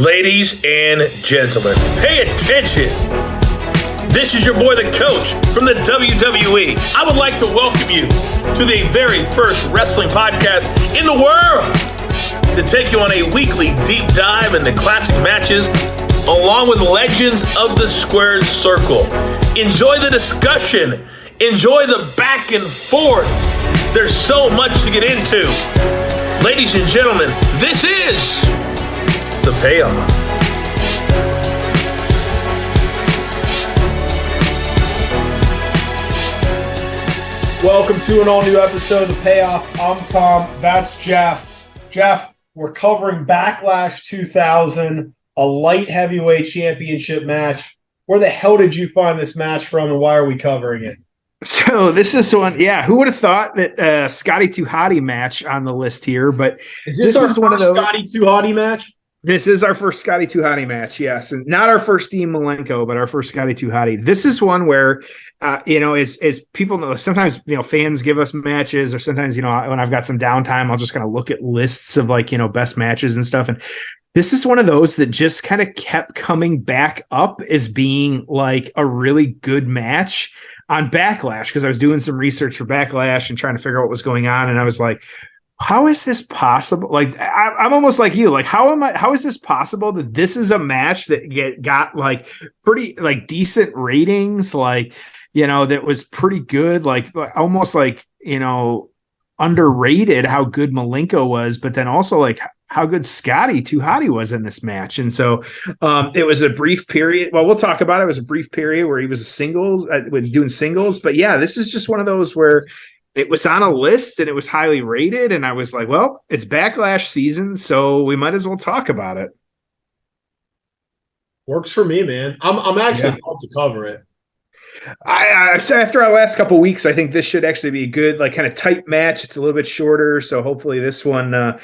Ladies and gentlemen, pay attention. This is your boy, the coach from the WWE. I would like to welcome you to the very first wrestling podcast in the world to take you on a weekly deep dive into classic matches along with legends of the squared circle. Enjoy the discussion. Enjoy the back and forth. There's so much to get into. Ladies and gentlemen, this is The Payoff. Welcome to an all-new episode of The Payoff. I'm Tom. That's Jeff. Jeff, we're covering Backlash 2000, a light heavyweight championship match. Where the hell did you find this match from, and why are we covering it? So this is one, who would have thought that Scotty too Hotty match on the list here? But is this our first Scotty too Hotty match? This is our first Scotty too Hotty match, yes. And not our first Dean Malenko, but our first Scotty too Hotty. This is one where, as people know, sometimes, fans give us matches, or sometimes, when I've got some downtime, I'll just kind of look at lists of best matches and stuff. And this is one of those that just kind of kept coming back up as being like a really good match on Backlash, because I was doing some research for Backlash and trying to figure out what was going on. And I was like, how is this possible? Like, I'm almost like you. Like, how is this possible that this is a match that got like pretty like decent ratings? Like, that was pretty good. Like almost like, underrated how good Malenko was, but then also like how good Scotty too Hotty was in this match. And so it was a brief period. Well, we'll talk about it. It was a brief period where he was doing singles. But yeah, this is just one of those where it was on a list and it was highly rated. And I was like, well, it's Backlash season, so we might as well talk about it. Works for me, man. I'm actually pumped to cover it. I after our last couple of weeks, I think this should actually be a good, like, kind of tight match. It's a little bit shorter, so hopefully this one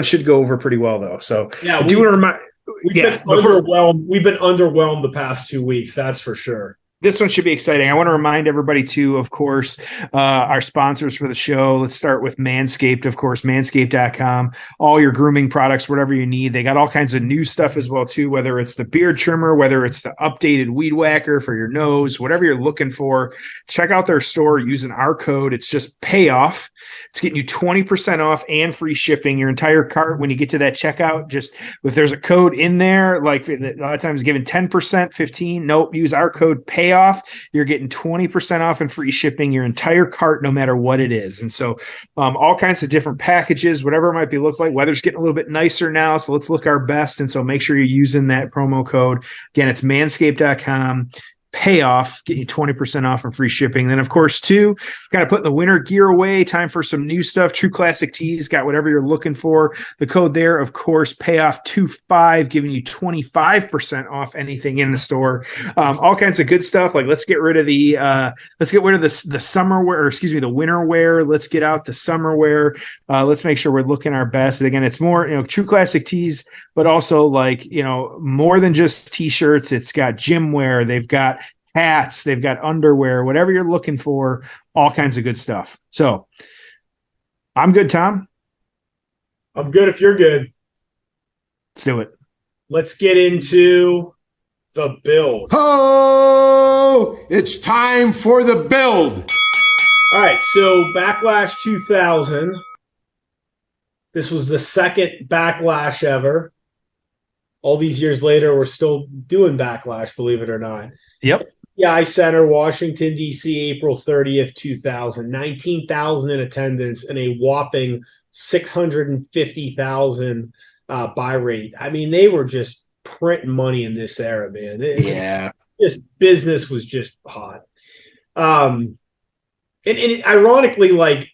should go over pretty well, though. So yeah, we've been underwhelmed. We've been underwhelmed the past 2 weeks, that's for sure. This one should be exciting. I want to remind everybody, too, of course, our sponsors for the show. Let's start with Manscaped, of course, manscaped.com. All your grooming products, whatever you need. They got all kinds of new stuff as well, too, whether it's the beard trimmer, whether it's the updated weed whacker for your nose, whatever you're looking for. Check out their store using our code. It's just PAYOFF. It's getting you 20% off and free shipping. Your entire cart, when you get to that checkout, just if there's a code in there, like a lot of times given 10%, 15%, nope, use our code PAYOFF. You're getting 20% off and free shipping your entire cart, no matter what it is. And so all kinds of different packages, whatever it might be look like. Weather's getting a little bit nicer now, so let's look our best. And so make sure you're using that promo code. Again, it's manscaped.com. PAYOFF, get you 20% off and free shipping. Then, of course, too, got to put the winter gear away. Time for some new stuff. True Classic Tees, got whatever you're looking for. The code there, of course, PAYOFF25, giving you 25% off anything in the store. All kinds of good stuff. Like, let's get rid of the summer wear, or excuse me, the winter wear. Let's get out the summer wear. Let's make sure we're looking our best. And again, it's more, True Classic Tees, but also like, more than just t-shirts. It's got gym wear. They've got hats, they've got underwear, whatever you're looking for, all kinds of good stuff. So I'm good, Tom. I'm good if you're good. Let's do it. Let's get into the build. Oh, it's time for the build. All right, so Backlash 2000. This was the second Backlash ever. All these years later, we're still doing Backlash, believe it or not. Yep. PI Center, Washington, D.C., April 30th, 2000. 19,000 in attendance and a whopping 650,000 buy rate. I mean, they were just printing money in this era, man. This business was just hot. And ironically, like,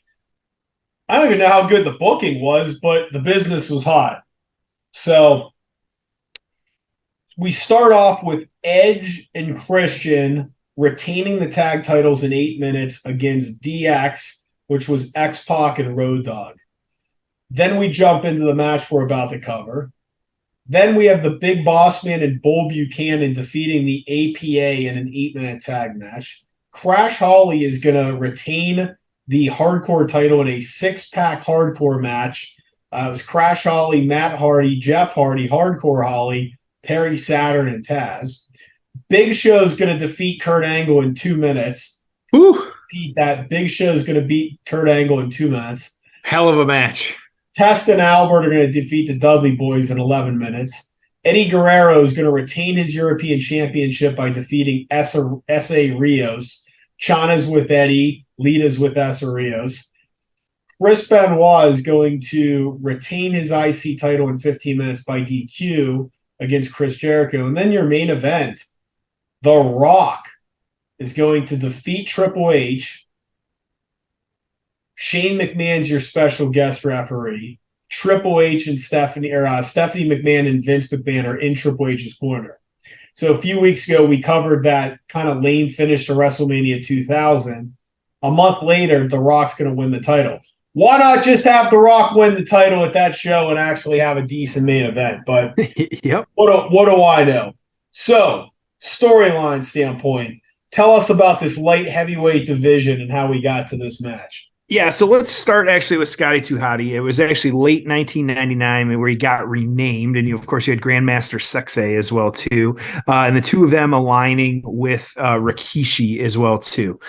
I don't even know how good the booking was, but the business was hot. So we start off with Edge and Christian retaining the tag titles in 8 minutes against DX, which was X-Pac and Road Dogg. Then we jump into the match we're about to cover. Then we have the Big Boss Man and Bull Buchanan defeating the APA in an 8-minute tag match. Crash Holly is going to retain the hardcore title in a 6-pack hardcore match It was Crash Holly, Matt Hardy, Jeff Hardy, Hardcore Holly, Perry Saturn, and Taz. Big Show's going to defeat Kurt Angle in 2 minutes. Whew. That Big Show's going to beat Kurt Angle in 2 minutes. Hell of a match. Test and Albert are going to defeat the Dudley Boys in 11 minutes. Eddie Guerrero is going to retain his European Championship by defeating S.A. Rios. Chana's with Eddie. Lita's with S.A. Rios. Chris Benoit is going to retain his IC title in 15 minutes by DQ against Chris Jericho. And then your main event, The Rock, is going to defeat Triple H. Shane McMahon's your special guest referee. Triple H and Stephanie McMahon and Vince McMahon are in Triple H's corner. So a few weeks ago, we covered that kind of lame finish to WrestleMania 2000. A month later, The Rock's going to win the title. Why not just have The Rock win the title at that show and actually have a decent main event? But yep. What do I know? So, storyline standpoint, tell us about this light heavyweight division and how we got to this match. Yeah, so let's start actually with Scotty 2 Hotty. It was actually late 1999 where he got renamed, and of course you had Grandmaster Sexay as well too, and the two of them aligning with Rikishi as well too.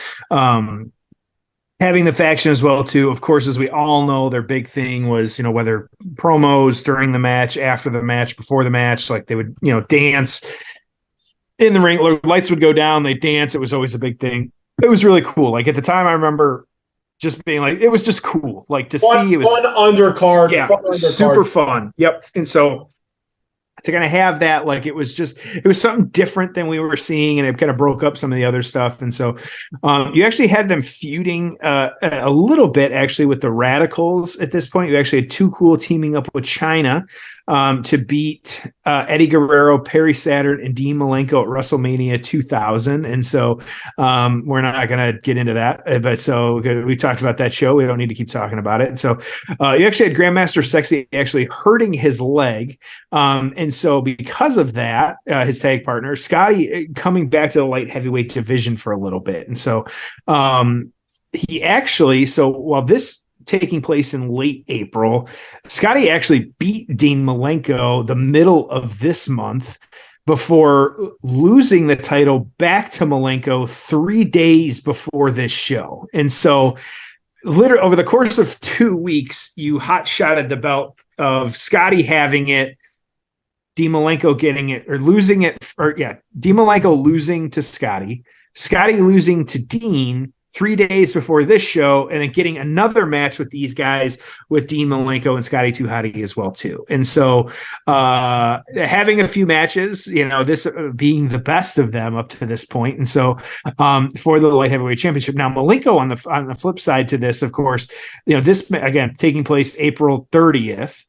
Having the faction as well too, of course, as we all know, their big thing was, whether promos during the match, after the match, before the match, like they would, dance in the ring, lights would go down, they dance. It was always a big thing. It was really cool. Like at the time, I remember just being like, it was just cool. Like to see it was fun undercard. Yeah, super fun. Yep. And so to kind of have that, like it was something different than we were seeing, and it kind of broke up some of the other stuff. And so you actually had them feuding a little bit actually with the Radicals at this point. You actually had Too Cool teaming up with China to beat Eddie Guerrero, Perry Saturn, and Dean Malenko at WrestleMania 2000. And so we're not going to get into that. But so we talked about that show. We don't need to keep talking about it. And so you actually had Grandmaster Sexy actually hurting his leg. And so because of that, his tag partner, Scotty, coming back to the light heavyweight division for a little bit. And so he actually, while this taking place in late April, Scotty actually beat Dean Malenko the middle of this month before losing the title back to Malenko 3 days before this show. And so literally over the course of 2 weeks, you hot-shotted the belt of Scotty having it, Dean Malenko getting it or losing it, Dean Malenko losing to Scotty, Scotty losing to Dean 3 days before this show, and then getting another match with these guys with Dean Malenko and Scotty 2 Hotty as well too. And so having a few matches, this being the best of them up to this point. And so for the light heavyweight championship. Now Malenko on the flip side to this, of course, this again taking place April 30th,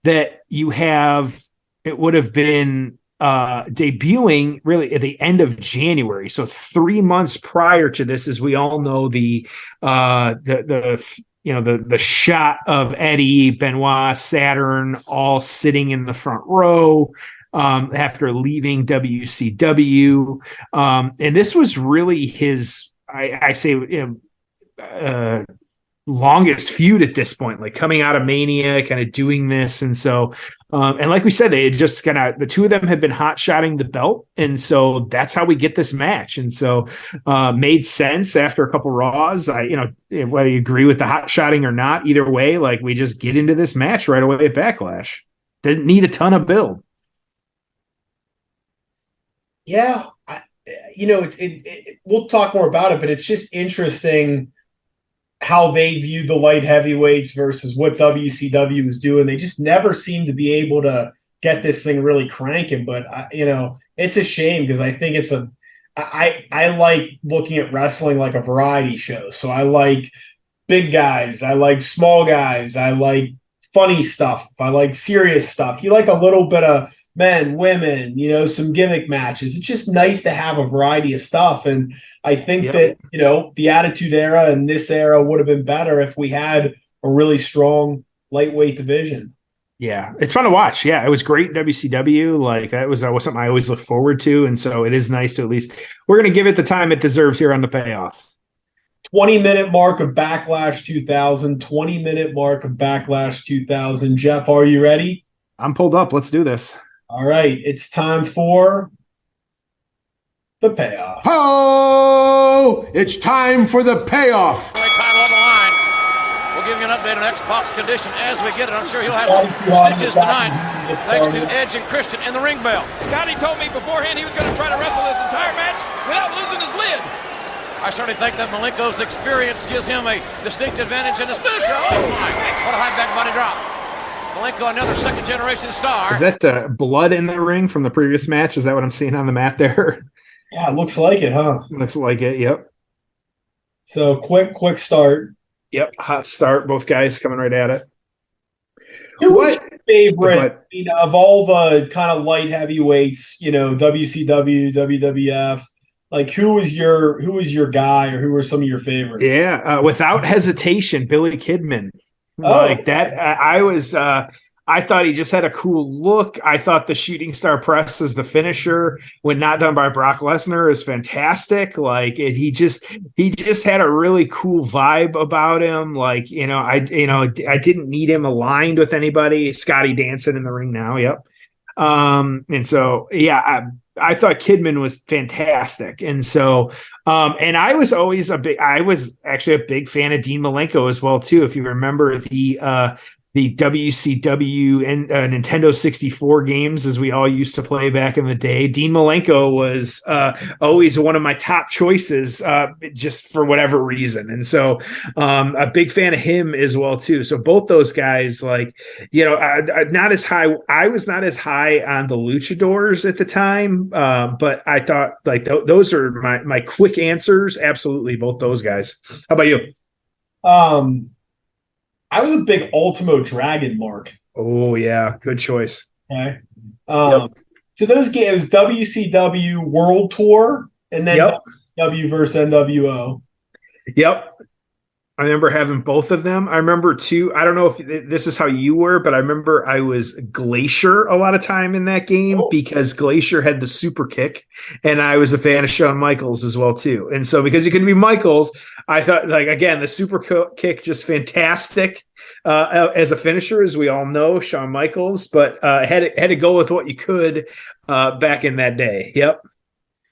that you have, it would have been debuting really at the end of January. So 3 months prior to this, as we all know, the shot of Eddie, Benoit, Saturn all sitting in the front row after leaving WCW. And this was really his, I say, longest feud at this point, like coming out of Mania, kind of doing this. And so, and like we said, they had just the two of them had been hot shotting the belt. And so that's how we get this match. And so, made sense after a couple Raws. Whether you agree with the hot shotting or not, either way, like we just get into this match right away at Backlash. Doesn't need a ton of build. Yeah. We'll talk more about it, but it's just interesting how they view the light heavyweights versus what WCW was doing. They just never seem to be able to get this thing really cranking. But it's a shame because I think I like looking at wrestling like a variety show. So I like big guys, I like small guys, I like funny stuff, I like serious stuff. You like a little bit of men, women, some gimmick matches. It's just nice to have a variety of stuff. And I think that, the Attitude Era and this era would have been better if we had a really strong lightweight division. Yeah, it's fun to watch. Yeah, it was great in WCW. Like that was something I always look forward to. And so it is nice to at least, we're going to give it the time it deserves here on the payoff. 20-minute mark of Backlash 2000. 20-minute mark of Backlash 2000. Jeff, are you ready? I'm pulled up. Let's do this. All right. It's time for the payoff. Oh, it's time for the payoff. Title on the line. We'll give you an update on X-Pac's condition as we get it. I'm sure he'll have some stitches tonight. Thanks to Edge and Christian in the ring bell. Scotty told me beforehand he was going to try to wrestle this entire match without losing his lid. I certainly think that Malenko's experience gives him a distinct advantage in this match. Oh my, what a high back body drop. Malenko, another second-generation star. Is that blood in the ring from the previous match? Is that what I'm seeing on the mat there? Yeah, it looks like it, huh? Looks like it, yep. So quick start. Yep, hot start. Both guys coming right at it. Who was your favorite of all the kind of light heavyweights, WCW, WWF? Like who was your guy, or who were some of your favorites? Yeah, without hesitation, Billy Kidman. I thought he just had a cool look. I thought the shooting star press as the finisher, when not done by Brock Lesnar, is fantastic. He just had a really cool vibe about him. I didn't need him aligned with anybody. Scotty dancing in the ring now. Yep. I thought Kidman was fantastic. And so, and I was actually a big fan of Dean Malenko as well, too. If you remember the WCW and Nintendo 64 games, as we all used to play back in the day, Dean Malenko was always one of my top choices, just for whatever reason. And so a big fan of him as well, too. So both those guys, not as high. I was not as high on the luchadors at the time, but I thought those are my quick answers. Absolutely, both those guys. How about you? I was a big Ultimo Dragon mark. Oh, yeah. Good choice. Okay. So those games, WCW World Tour, and then W versus NWO. Yep. I remember having both of them. I remember, too, I don't know if this is how you were, but I remember I was Glacier a lot of time in that game because Glacier had the super kick, and I was a fan of Shawn Michaels as well, too. And so because you can be Michaels, I thought, again, the super kick, just fantastic as a finisher, as we all know, Shawn Michaels, but had to go with what you could back in that day. Yep.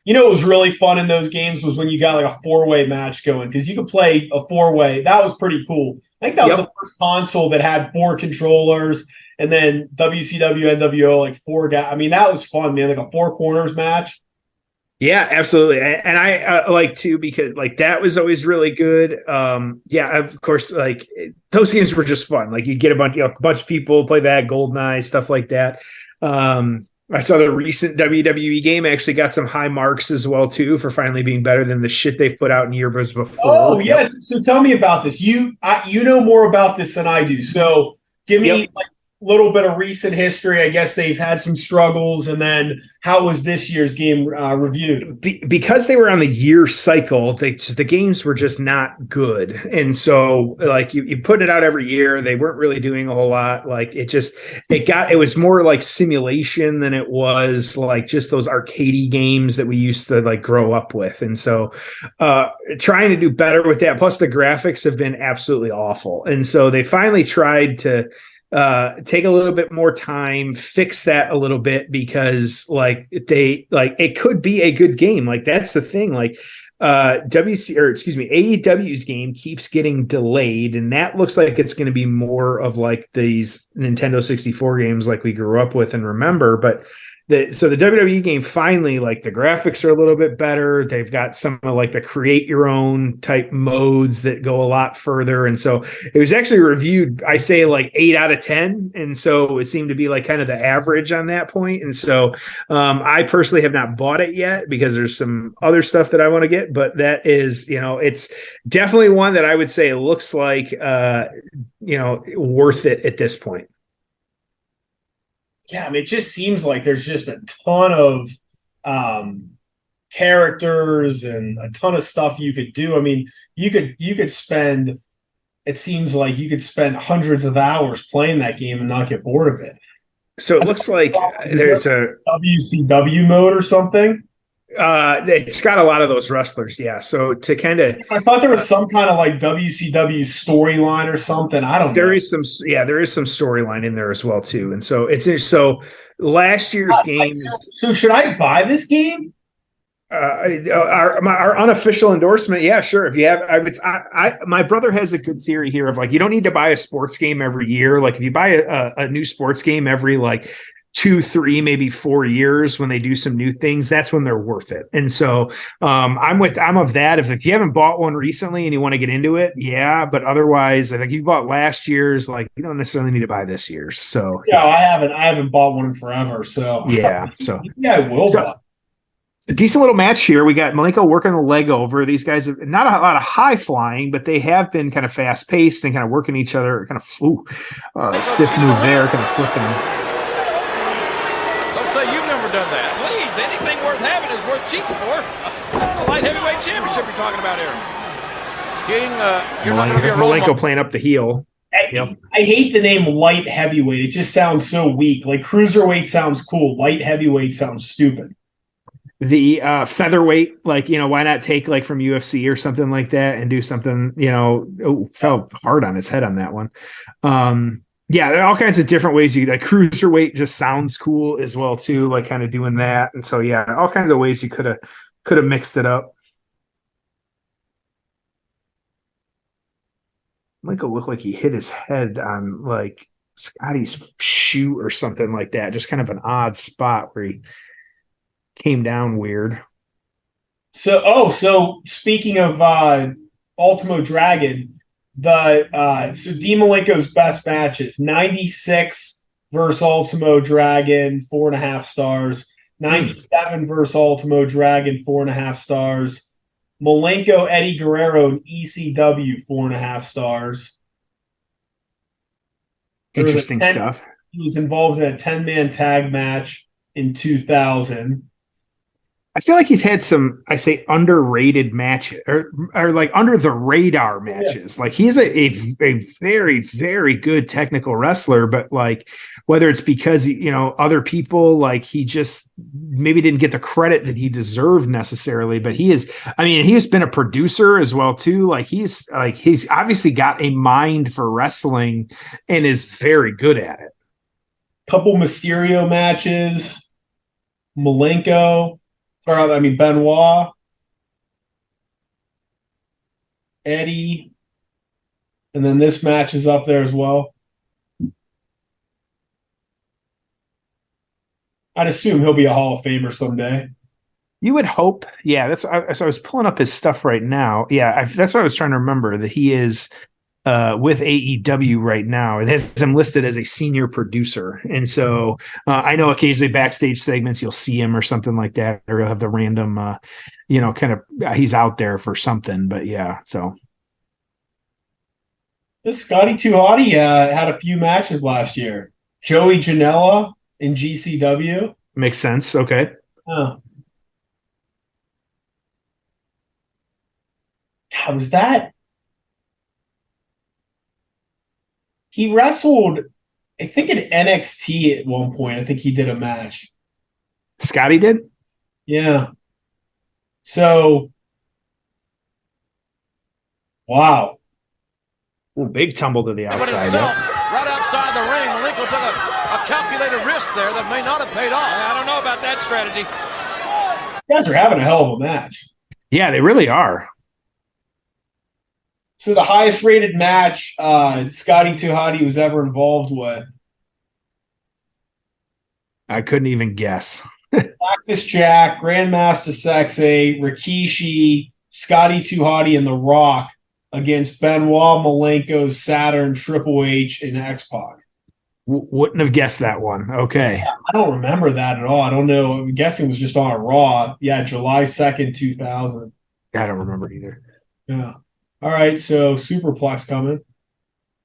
What was really fun in those games was when you got a 4-way match going, because you could play a 4-way. That was pretty cool. I think that was the first console that had 4 controllers, and then WCW, NWO, 4 guys. I mean, that was fun, man. A 4 corners match. Yeah, absolutely. And I like too, because that was always really good. Of course, those games were just fun. You get a bunch of people play that, GoldenEye, stuff like that. I saw the recent WWE game actually got some high marks as well, too, for finally being better than the shit they've put out in years before. Oh, yeah. So tell me about this. You know more about this than I do. So give me a little bit of recent history. I guess they've had some struggles. And then how was this year's game reviewed? Because they were on the year cycle, the games were just not good. And so you put it out every year. They weren't really doing a whole lot. It was more like simulation than it was just those arcadey games that we used to grow up with. And so trying to do better with that. Plus the graphics have been absolutely awful. And so they finally tried to take a little bit more time, fix that a little bit, because it could be a good game. That's the thing. AEW's game keeps getting delayed, and that looks like it's going to be more of these Nintendo 64 games we grew up with and remember. But the WWE game finally, the graphics are a little bit better. They've got some of the create your own type modes that go a lot further. And so it was actually reviewed, I say 8 out of 10. And so it seemed to be kind of the average on that point. And so I personally have not bought it yet because there's some other stuff that I want to get, but that is, it's definitely one that I would say looks worth it at this point. Yeah, I mean, it just seems like there's just a ton of characters and a ton of stuff you could do. I mean, you could spend. It seems like you could spend hundreds of hours playing that game and not get bored of it. So it looks like there's a WCW mode or something. It's got a lot of those wrestlers, yeah. So to kind of, I thought there was some kind of like WCW storyline or something. I don't know. There is some storyline in there as well too, and so last year's game. So should I buy this game? Our unofficial endorsement, yeah, sure. If you have, my brother has a good theory here of like you don't need to buy a sports game every year. Like if you buy a new sports game every like 2, 3, maybe 4 years when they do some new things, that's when they're worth it. And so I'm of that. If you haven't bought one recently and you want to get into it, yeah. But otherwise, I think you bought last year's, like you don't necessarily need to buy this year's. So yeah, I haven't bought one in forever. So yeah, so yeah, I will buy. A decent little match here. We got Malenko working the leg over. These guys have not a lot of high flying, but they have been kind of fast paced and kind of working each other. Kind of stiff move there, kind of flipping. Don't say you've never done that. Please, anything worth having is worth cheating for. A light heavyweight championship you're talking about here. King, you're not going to be a role Malenko playing up the heel. I hate the name light heavyweight. It just sounds so weak. Like cruiserweight sounds cool. Light heavyweight sounds stupid. The featherweight, like, why not take like from UFC or something like that and do something, fell hard on his head on that one. Yeah, there are all kinds of different ways like cruiserweight just sounds cool as well too, like kind of doing that. And so, yeah, all kinds of ways you could have mixed it up. Michael looked like he hit his head on like Scotty's shoe or something like that. Just kind of an odd spot where he came down weird. So speaking of Ultimo Dragon, so Dean Malenko's best matches: 96 versus Ultimo Dragon, 4.5 stars. 97 versus Ultimo Dragon, 4.5 stars. Malenko Eddie Guerrero in ECW, 4.5 stars. Interesting stuff. He was involved in a 10-man tag match in 2000. I feel like he's had some, I say, underrated matches or like under the radar matches. Yeah. Like he's a very, very good technical wrestler, but like whether it's because, other people, like he just maybe didn't get the credit that he deserved necessarily, but he's been a producer as well too. He's obviously got a mind for wrestling and is very good at it. Couple Mysterio matches, Benoit, Eddie, and then this match is up there as well. I'd assume he'll be a Hall of Famer someday. You would hope. Yeah, so I was pulling up his stuff right now. Yeah, that's what I was trying to remember, that he is with AEW right now. It has him listed as a senior producer. And so I know occasionally backstage segments, you'll see him or something like that, or he'll have the random, he's out there for something. But yeah, so. This Scotty Too Hotty had a few matches last year. Joey Janela in GCW. Makes sense. Okay. God, was that? He wrestled, I think, in NXT at one point. I think he did a match. Scotty did? Yeah. So, wow. Ooh, big tumble to the outside. Right outside the ring, Malenko took a calculated risk there that may not have paid off. I don't know about that strategy. You guys are having a hell of a match. Yeah, they really are. So the highest rated match Scotty Too Hotty was ever involved with. I couldn't even guess. Cactus Jack, Grandmaster Sexay, Rikishi, Scotty Too Hotty, and The Rock against Benoit, Malenko, Saturn, Triple H, and X-Pac. Wouldn't have guessed that one. Okay. Yeah, I don't remember that at all. I don't know. I'm guessing it was just on a Raw. Yeah, July 2nd, 2000. I don't remember either. Yeah. All right, so Superplex coming.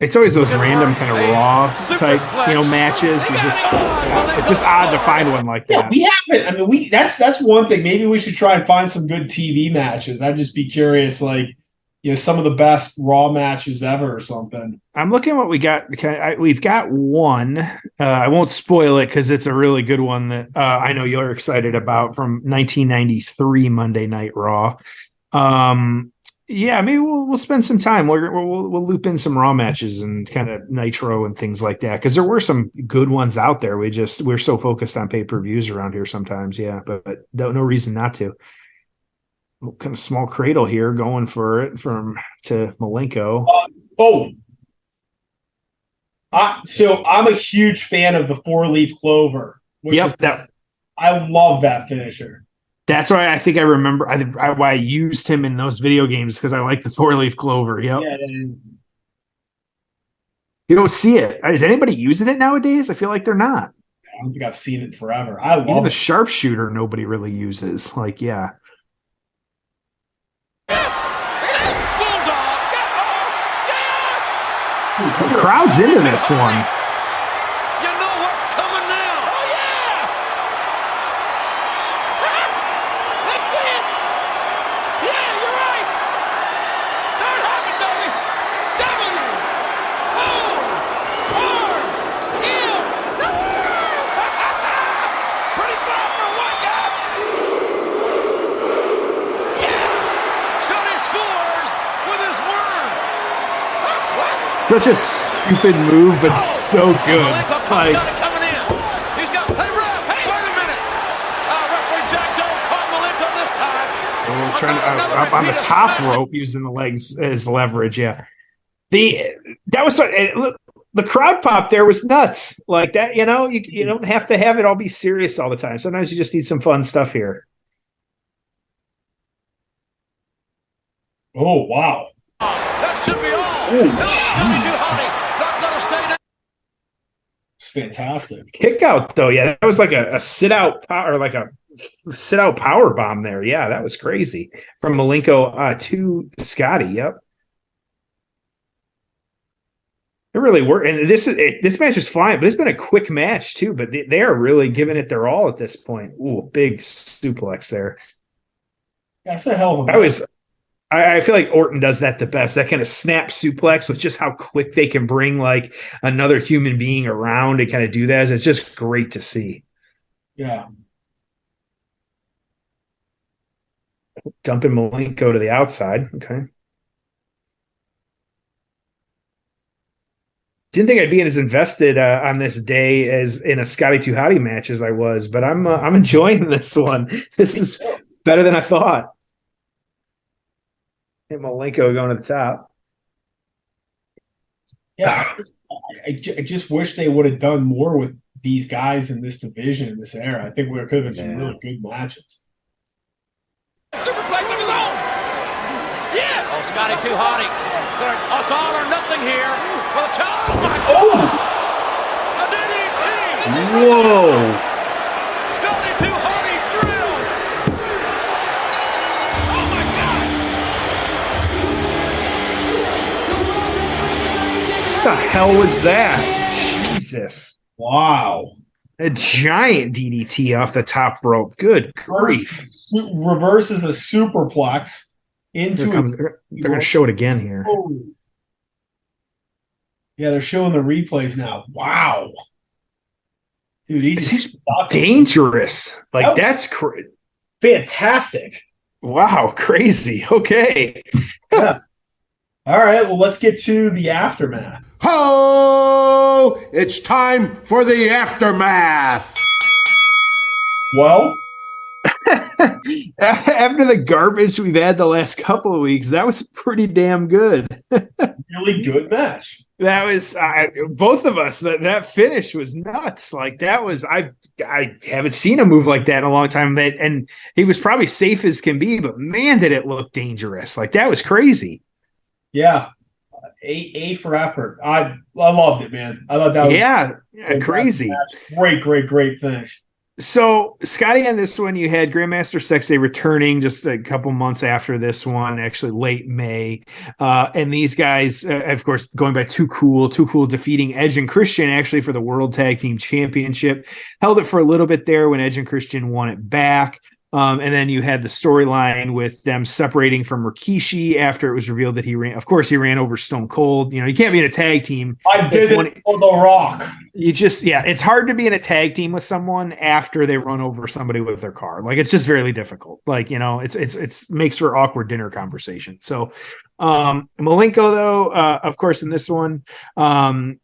It's always those random kind of Raw type, matches. It's just odd to find one like that. Yeah, we haven't. I mean, that's one thing. Maybe we should try and find some good TV matches. I'd just be curious, like, some of the best Raw matches ever or something. I'm looking at what we got. We've got one. I won't spoil it because it's a really good one that I know you're excited about from 1993 Monday Night Raw. Yeah, maybe we'll spend some time. We'll loop in some Raw matches and kind of Nitro and things like that because there were some good ones out there. We're so focused on pay-per-views around here sometimes. Yeah, but no reason not to. Kind of small cradle here going for it to Malenko. So I'm a huge fan of the 4-leaf clover. I love that finisher. That's why I think I remember why I used him in those video games because I like the 4-leaf clover. Yep. Yeah. You don't see it. Is anybody using it nowadays? I feel like they're not. I don't think I've seen it forever. I love even the sharpshooter. Nobody really uses. Like, yeah. The crowd's into this one. You know what's coming now. Oh, yeah. Let's see it. Yeah, you're right. That happened, baby. W-O-R-M. Pretty far for a white guy. Yeah. Scotty scores with his worm. Such a stupid move, but so good. Like, coming in. He's got. Hey, ref! Hey, wait a minute! Referee Jack Doe caught Malenko this time. Up on the top rope, using the legs as leverage. Yeah, that was the crowd pop there was nuts. Like that, you don't have to have it all be serious all the time. Sometimes you just need some fun stuff here. Oh wow! That should be all. Oh, jeez. It's fantastic. Kick out, though. Yeah, that was like a sit-out or like a sit-out power bomb there. Yeah, that was crazy. From Malenko to Scotty. Yep. It really worked. And this match is flying, but it's been a quick match, too. But they are really giving it their all at this point. Ooh, big suplex there. That's a hell of a match. I feel like Orton does that the best. That kind of snap suplex with just how quick they can bring like another human being around and kind of do that. It's just great to see. Yeah. Dumping Malenko to the outside. Okay. Didn't think I'd be as invested on this day as in a Scotty 2 Hotty match as I was, but I'm enjoying this one. This is better than I thought. And Malenko going to the top. Yeah, I just wish they would have done more with these guys in this division in this era. I think there could have been some really good matches. Superplex of his own. Yes. Oh, Scotty 2 Hotty. It's all or nothing here. Well, a DDT. Whoa. Scotty 2 Hotty drilled. What the hell was that? Jesus. Wow. A giant DDT off the top rope. Good grief. Reverses a superplex into they're going to show it again here. Oh. Yeah, they're showing the replays now. Wow. Dude, he's dangerous. Like, that's fantastic. Wow, crazy. Okay. Yeah. All right, well, let's get to the aftermath. Ho! It's time for the aftermath. Well, after the garbage we've had the last couple of weeks, that was pretty damn good. Really good match. That was both of us. That finish was nuts. Like that was I haven't seen a move like that in a long time. And he was probably safe as can be, but man, did it look dangerous. Like that was crazy. Yeah. A for effort. I loved it, man. I thought that was crazy. Great finish. So, Scotty, on this one, you had Grandmaster Sexay returning just a couple months after this one, actually late May. And these guys, of course, going by Too Cool defeating Edge and Christian actually for the World Tag Team Championship. Held it for a little bit there when Edge and Christian won it back. And then you had the storyline with them separating from Rikishi after it was revealed that he ran over Stone Cold. You can't be in a tag team. I did it for The Rock. It's hard to be in a tag team with someone after they run over somebody with their car. Like, it's just very difficult. Like, it's makes for awkward dinner conversation. So, Malenko though, of course, in this one, of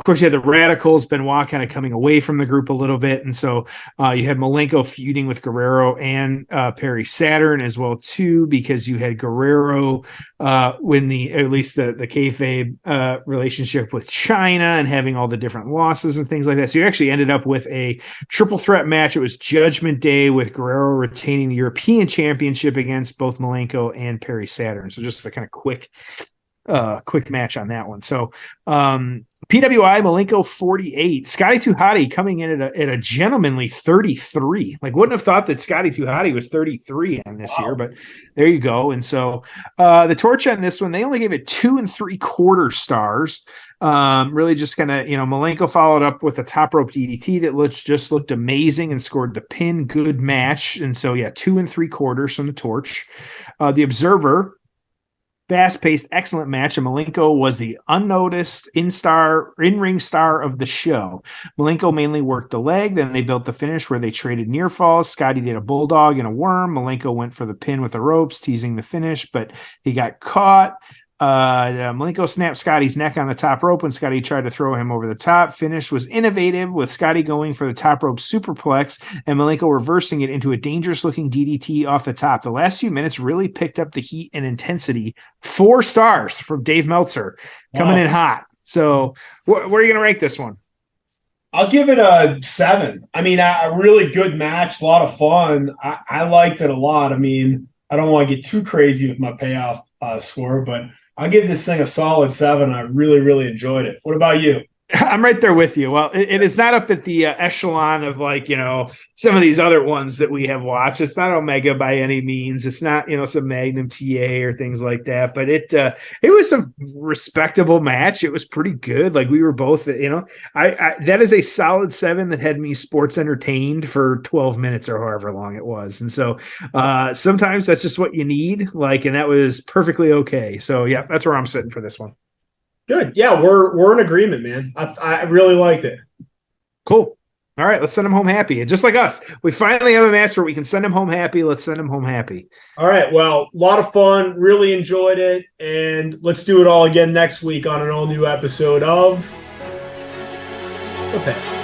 course, you had the Radicals, Benoit kind of coming away from the group a little bit. And so you had Malenko feuding with Guerrero and Perry Saturn as well, too, because you had Guerrero win at least the kayfabe relationship with China and having all the different losses and things like that. So you actually ended up with a triple threat match. It was Judgment Day with Guerrero retaining the European Championship against both Malenko and Perry Saturn. So just a kind of quick match on that one. So PWI Malenko 48, Scotty 2 Hotty coming in at a gentlemanly 33. Like, wouldn't have thought that Scotty 2 Hotty was 33 on this year, but there you go. And so the torch on this one, they only gave it 2 3/4 stars. Really just kind of, Malenko followed up with a top rope DDT that looked amazing and scored the pin. Good match. And so 2 3/4 from the torch. The Observer, fast-paced, excellent match, and Malenko was the unnoticed in-ring star of the show. Malenko mainly worked the leg, then they built the finish where they traded near falls. Scotty did a bulldog and a worm. Malenko went for the pin with the ropes, teasing the finish, but he got caught. Malenko snapped Scotty's neck on the top rope when Scotty tried to throw him over the top. Finish was innovative, with Scotty going for the top rope superplex and Malenko reversing it into a dangerous looking DDT off the top. The last few minutes really picked up the heat and intensity. 4 stars from Dave Meltzer, coming in hot. So where are you going to rank this one? I'll give it a 7. I mean, a really good match, a lot of fun. I liked it a lot. I mean, I don't want to get too crazy with my payoff score, but I'll give this thing a solid 7. I really, really enjoyed it. What about you? I'm right there with you. Well, it is not up at the echelon of some of these other ones that we have watched. It's not Omega by any means. It's not, some Magnum TA or things like that, but it was a respectable match. It was pretty good. Like, we were both, that is a solid 7 that had me sports entertained for 12 minutes or however long it was. And so sometimes that's just what you need. And that was perfectly okay. So yeah, that's where I'm sitting for this one. Good. Yeah, we're in agreement, man. I really liked it. Cool. All right, let's send him home happy. And just like us, we finally have a match where we can send him home happy. Let's send him home happy. All right. Well, a lot of fun. Really enjoyed it. And let's do it all again next week on an all-new episode of The Pack.